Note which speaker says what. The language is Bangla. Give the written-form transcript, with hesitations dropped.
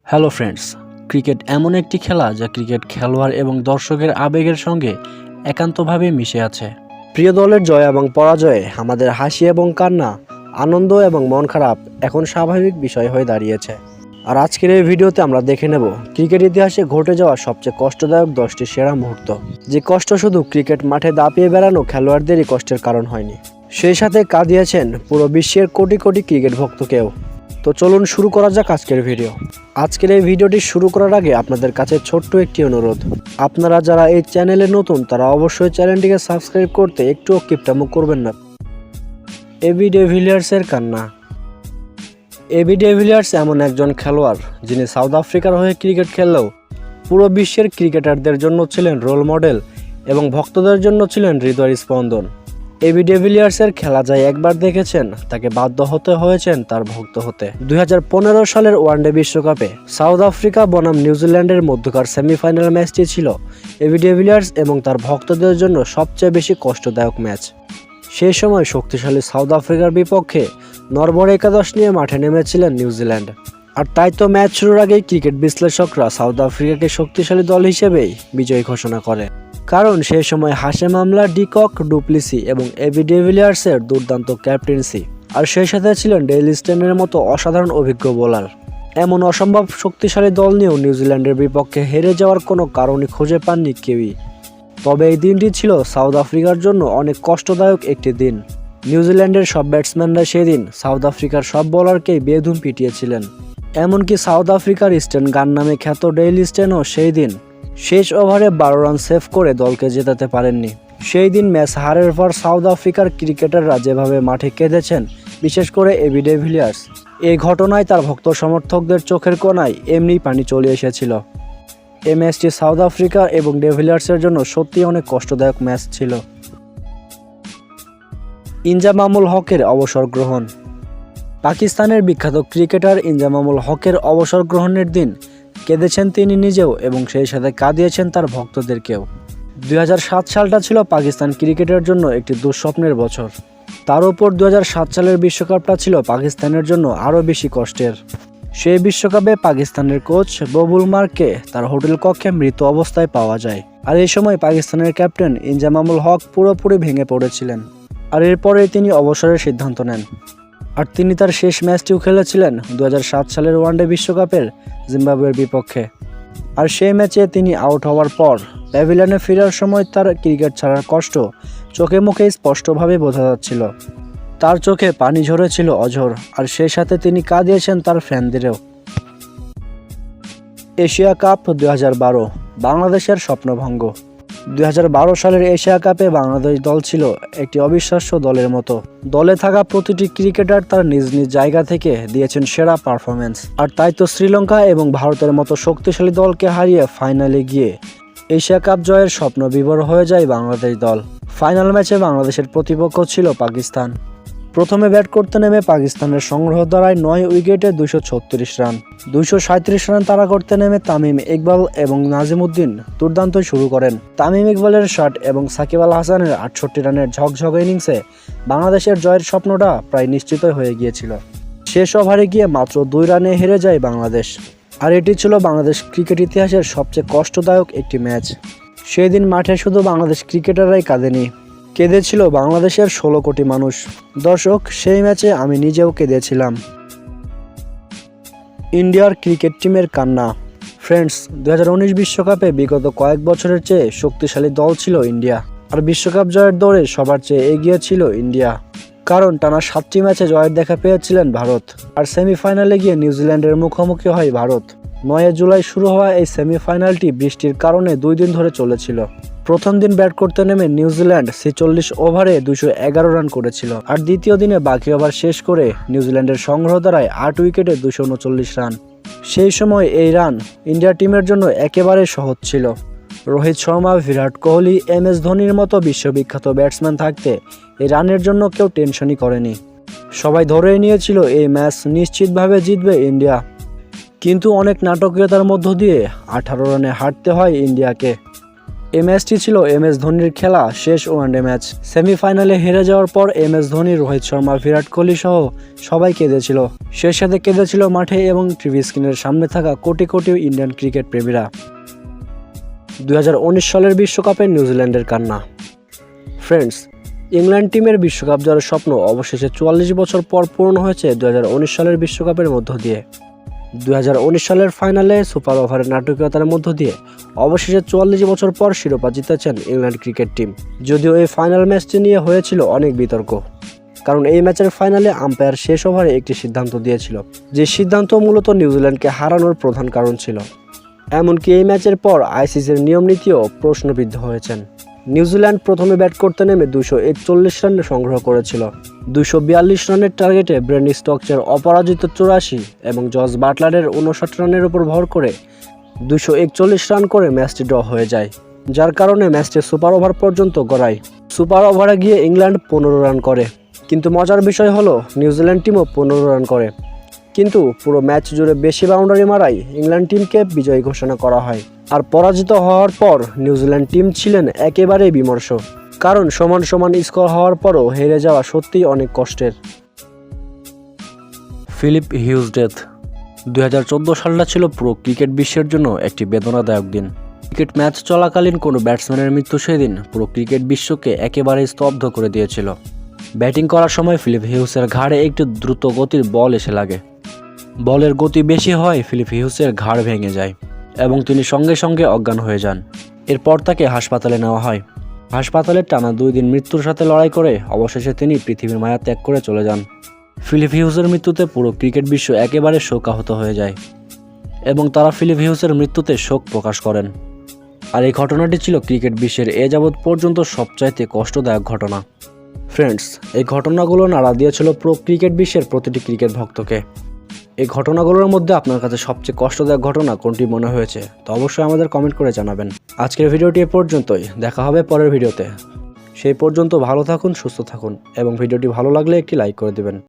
Speaker 1: হ্যালো ফ্রেন্ডস, ক্রিকেট এমন একটি খেলা যা ক্রিকেট খেলোয়াড় এবং দর্শকের আবেগের সঙ্গে একান্তভাবে মিশে আছে। প্রিয় দলের জয় এবং পরাজয়ে আমাদের হাসি এবং কান্না, আনন্দ এবং মন খারাপ এখন স্বাভাবিক বিষয় হয়ে দাঁড়িয়েছে। আর আজকের এই ভিডিওতে আমরা দেখে নেব ক্রিকেট ইতিহাসে ঘটে যাওয়া সবচেয়ে কষ্টদায়ক 10টি সেরা মুহূর্ত, যে কষ্ট শুধু ক্রিকেট মাঠে দাপিয়ে বেড়ানো খেলোয়াড়দেরই কষ্টের কারণ হয়নি, সেই সাথে কাঁদিয়েছেন পুরো বিশ্বের কোটি কোটি ক্রিকেট ভক্তকেও। তো চলুন শুরু করা যাক আজকের ভিডিও। আজকের এই ভিডিওটি শুরু করার আগে আপনাদের কাছে ছোট্ট একটি অনুরোধ, আপনারা যারা এই চ্যানেলে নতুন তারা অবশ্যই চ্যানেলটিকে সাবস্ক্রাইব করতে একটুও কিপটামো করবেন না। এবি ডিভিলিয়ার্সের কান্না। এবি ডিভিলিয়ার্স এমন একজন খেলোয়াড় যিনি সাউথ আফ্রিকার হয়ে ক্রিকেট খেললেও পুরো বিশ্বের ক্রিকেটারদের জন্য ছিলেন রোল মডেল এবং ভক্তদের জন্য ছিলেন হৃদয়ের স্পন্দন। এবি ডিভিলিয়ার্সের খেলা যায় একবার দেখেছেন, তাকে বাধ্য হতে হয়েছেন তার ভক্ত হতে। 2015 সালের ওয়ানডে বিশ্বকাপে সাউথ আফ্রিকা বনাম নিউজিল্যান্ডের মধ্যকার সেমিফাইনাল ম্যাচটি ছিল এবি ডিভিলিয়ার্স এবং তার ভক্তদের জন্য সবচেয়ে বেশি কষ্টদায়ক ম্যাচ। সেই সময় শক্তিশালী সাউথ আফ্রিকার বিপক্ষে নড়বড়ে একাদশ নিয়ে মাঠে নেমেছিলেন নিউজিল্যান্ড। আর তাই তো ম্যাচ শুরুর আগেই ক্রিকেট বিশ্লেষকরা সাউথ আফ্রিকাকে শক্তিশালী দল হিসেবেই বিজয়ী ঘোষণা করে, কারণ সেই সময় হাশেম আমলা, ডিকক, ডুপ্লিসি এবং এবি ডিভিলিয়ার্সের দুর্দান্ত ক্যাপ্টেন্সি, আর সেই সাথে ছিলেন ডেল স্টেনের মতো অসাধারণ অভিজ্ঞ বোলার। এমন অসম্ভব শক্তিশালী দল নিয়েও নিউজিল্যান্ডের বিপক্ষে হেরে যাওয়ার কোনো কারণই খুঁজে পাননি কেউই। তবে এই দিনটি ছিল সাউথ আফ্রিকার জন্য অনেক কষ্টদায়ক একটি দিন। নিউজিল্যান্ডের সব ব্যাটসম্যানরা সেদিন সাউথ আফ্রিকার সব বোলারকেই বেধুম পিটিয়েছিলেন। এমনকি সাউথ আফ্রিকার স্টেন গান নামে খ্যাত ডেল স্টেনও সেই দিন শেষ ওভারে 12 রান সেভ করে দলকে জেতাতে পারেননি। সেই দিন ম্যাচ হারের পর সাউথ আফ্রিকার ক্রিকেটাররা যেভাবে মাঠে কেঁদেছেন, বিশেষ করে এবি ডিভিলিয়ার্স, এই ঘটনায় তার ভক্ত সমর্থকদের চোখের কোণায় এমনিই পানি চলে এসেছিল। এই ম্যাচটি সাউথ আফ্রিকা এবং ডিভিলিয়ার্সের জন্য সত্যি অনেক কষ্টদায়ক ম্যাচ ছিল। ইনজামামুল হকের অবসর গ্রহণ। পাকিস্তানের বিখ্যাত ক্রিকেটার ইনজামামুল হকের অবসর গ্রহণের দিন কেঁদেছেন তিনি নিজেও এবং সেই সাথে কাঁদিয়েছেন তার ভক্তদেরকেও। 2007 সালটা ছিল পাকিস্তান ক্রিকেটের জন্য একটি দুঃস্বপ্নের বছর। তার উপর 2007 সালের বিশ্বকাপটা ছিল পাকিস্তানের জন্য আরও বেশি কষ্টের। সেই বিশ্বকাপে পাকিস্তানের কোচ ববুল মার্ককে তার হোটেল কক্ষে মৃত অবস্থায় পাওয়া যায়। আর এই সময় পাকিস্তানের ক্যাপ্টেন ইনজামামুল হক পুরোপুরি ভেঙে পড়েছিলেন। আর এরপরে তিনি অবসরের সিদ্ধান্ত নেন। আর তিনি তার শেষ ম্যাচটিও খেলেছিলেন 2007 সালের ওয়ানডে বিশ্বকাপের জিম্বাবুয়ের বিপক্ষে। আর সেই ম্যাচে তিনি আউট হওয়ার পর প্যাভিলিয়নে ফেরার সময় তার ক্রিকেট ছাড়ার কষ্ট চোখে মুখে স্পষ্টভাবে বোঝা যাচ্ছিল। তার চোখে পানি ঝরেছিল অঝর, আর সেই সাথে তিনি কাঁদিয়েছেন তার ফ্যানদেরও। এশিয়া কাপ 2012 বাংলাদেশের স্বপ্নভঙ্গ। 2012 সালের এশিয়া কাপে বাংলাদেশ দল ছিল একটি অবিশ্বাস্য দলের মতো। দলে থাকা প্রতিটি ক্রিকেটার তার নিজ নিজ জায়গা থেকে দিয়েছেন সেরা পারফরমেন্স। আর তাই তো শ্রীলঙ্কা এবং ভারতের মতো শক্তিশালী দলকে হারিয়ে ফাইনালে গিয়ে এশিয়া কাপ জয়ের স্বপ্ন বিভোর হয়ে যায় বাংলাদেশ দল। ফাইনাল ম্যাচে বাংলাদেশের প্রতিপক্ষ ছিল পাকিস্তান। প্রথমে ব্যাট করতে নেমে পাকিস্তানের সংগ্রহ দাঁড়ায় 9 উইকেটে 236 রান। 237 রান তাড়া করতে নেমে তামিম ইকবাল এবং নাজিমউদ্দিন দুর্দান্ত শুরু করেন। তামিম ইকবালের শট এবং সাকিব আল হাসানের 68 রানের ঝকঝকে ইনিংসে বাংলাদেশের জয়ের স্বপ্নটা প্রায় নিশ্চিত হয়ে গিয়েছিল। শেষ ওভারে গিয়ে মাত্র 2 রানে হেরে যায় বাংলাদেশ। আর এটি ছিল বাংলাদেশ ক্রিকেট ইতিহাসের সবচেয়ে কষ্টদায়ক একটি ম্যাচ। সেই দিন মাঠে শুধু বাংলাদেশ ক্রিকেটাররাই কাঁদেনি, কেঁদেছিল বাংলাদেশের 16 কোটি মানুষ। দর্শক, সেই ম্যাচে আমি নিজেও কেঁদেছিলাম। ইন্ডিয়ার ক্রিকেট টিমের কান্না। ফ্রেন্ডস, 2019 বিশ্বকাপে বিগত কয়েক বছরের চেয়ে শক্তিশালী দল ছিল ইন্ডিয়া। আর বিশ্বকাপ জয়ের দৌড়ে সবার চেয়ে এগিয়ে ছিল ইন্ডিয়া, কারণ টানা 7টি ম্যাচে জয়ের দেখা পেয়েছিলেন ভারত। আর সেমিফাইনালে গিয়ে নিউজিল্যান্ডের মুখোমুখি হয় ভারত। 9 জুলাই শুরু হওয়া এই সেমিফাইনালটি বৃষ্টির কারণে 2 দিন ধরে চলেছিল। প্রথম দিন ব্যাট করতে নেমে নিউজিল্যান্ড 46 ওভারে 211 রান করেছিল। আর দ্বিতীয় দিনে বাকি ওভার শেষ করে নিউজিল্যান্ডের সংগ্রহ দাঁড়ায় 8 উইকেটে 239 রান। সেই সময় এই রান ইন্ডিয়া টিমের জন্য একেবারে সহজ ছিল। রোহিত শর্মা, বিরাট কোহলি, MS ধোনির মতো বিশ্ববিখ্যাত ব্যাটসম্যান থাকতে এই রানের জন্য কেউ টেনশনই করেনি। সবাই ধরেই নিয়েছিল এই ম্যাচ নিশ্চিতভাবে জিতবে ইন্ডিয়া। কিন্তু অনেক নাটকীয়তার মধ্য দিয়ে 18 রানে হারতে হয় ইন্ডিয়াকে। এই ম্যাচটি ছিল MS ধোনির খেলা শেষ ওয়ানডে ম্যাচ। সেমিফাইনালে হেরে যাওয়ার পর MS ধোনি, রোহিত শর্মা, বিরাট কোহলি সহ সবাই কেঁদেছিল। সেই সাথে কেঁদেছিল মাঠে এবং টিভি স্ক্রিনের সামনে থাকা কোটি কোটি ইন্ডিয়ান ক্রিকেট প্রেমীরা। 2019 সালের বিশ্বকাপে নিউজিল্যান্ডের কান্না। ফ্রেন্ডস, ইংল্যান্ড টিমের বিশ্বকাপ জয়ের স্বপ্ন অবশেষে 44 বছর পর পূরণ হয়েছে 2019 সালের বিশ্বকাপের মধ্য দিয়ে। 2019 সালের ফাইনালে সুপার ওভারের নাটকীয়তার মধ্য দিয়ে অবশেষে 44 বছর পর শিরোপা জিতেছেন ইংল্যান্ড ক্রিকেট টিম। যদিও এই ফাইনাল ম্যাচটি নিয়ে হয়েছিল অনেক বিতর্ক, কারণ এই ম্যাচের ফাইনালে আম্পায়ার শেষ ওভারে একটি সিদ্ধান্ত দিয়েছিল, যে সিদ্ধান্ত মূলত নিউজিল্যান্ডকে হারানোর প্রধান কারণ ছিল। এমনকি এই ম্যাচের পর আইসিসির নিয়ম নীতিও প্রশ্নবিদ্ধ হয়েছেন। নিউজিল্যান্ড প্রথমে ব্যাট করতে নেমে 241 রান সংগ্রহ করেছিল। 242 রানের টার্গেটে ব্রেন্ডন স্টোকসের অপরাজিত 84 এবং জস বাটলারের 59 রানের উপর ভর করে 241 রান করে ম্যাচটি ড্র হয়ে যায়, যার কারণে ম্যাচটি সুপার ওভার পর্যন্ত গড়ায়। সুপার ওভারে গিয়ে ইংল্যান্ড 15 রান করে, কিন্তু মজার বিষয় হলো নিউজিল্যান্ড টিমও 15 রান করে, কিন্তু পুরো ম্যাচ জুড়ে বেশি বাউন্ডারি মারায় ইংল্যান্ড টিমকে বিজয়ী ঘোষণা করা হয়। আর পরাজিত হওয়ার পর নিউজিল্যান্ড টিম ছিলেন একেবারেই বিমর্ষ, কারণ সমান সমান স্কোর হওয়ার পরও হেরে যাওয়া সত্যিই অনেক কষ্টের। Philip huge death. 2014 সালটা ছিল পুরো ক্রিকেট বিশ্বের জন্য একটি বেদনাদায়ক দিন। ক্রিকেট ম্যাচ চলাকালীন কোনো ব্যাটসম্যানের মৃত্যু সেদিন পুরো ক্রিকেট বিশ্বকে একেবারেই স্তব্ধ করে দিয়েছিল। ব্যাটিং করার সময় ফিলিপ হিউজের ঘাড়ে একটি দ্রুত গতির বল এসে লাগে। বলের গতি বেশি হয়, ফিলিপ হিউজের ঘাড় ভেঙে যায় এবং তিনি সঙ্গে সঙ্গে অজ্ঞান হয়ে যান। এরপর তাকে হাসপাতালে নেওয়া হয়। হাসপাতালে টানা 2 দিন মৃত্যুর সাথে লড়াই করে অবশেষে তিনি পৃথিবীর মায়া ত্যাগ করে চলে যান। ফিলিপ হিউজের মৃত্যুতে পুরো ক্রিকেট বিশ্ব একেবারে শোকাহত হয়ে যায় এবং তারা ফিলিপ হিউজের মৃত্যুতে শোক প্রকাশ করেন। আর এই ঘটনাটি ছিল ক্রিকেট বিশ্বের এ যাবৎ পর্যন্ত সবচাইতে কষ্টদায়ক ঘটনা। ফ্রেন্ডস, এই ঘটনাগুলো নাড়া দিয়েছিল পুরো ক্রিকেট বিশ্বের প্রতিটি ক্রিকেট ভক্তকে। এই ঘটনাগুলোর মধ্যে আপনার কাছে সবচেয়ে কষ্টদায়ক ঘটনা কোনটি মনে হয়েছে তো অবশ্যই আমাদের কমেন্ট করে জানাবেন। আজকের ভিডিওটি এ পর্যন্তই, দেখা হবে পরের ভিডিওতে। সেই পর্যন্ত ভালো থাকুন, সুস্থ থাকুন এবং ভিডিওটি ভালো লাগলে একটি লাইক করে দেবেন।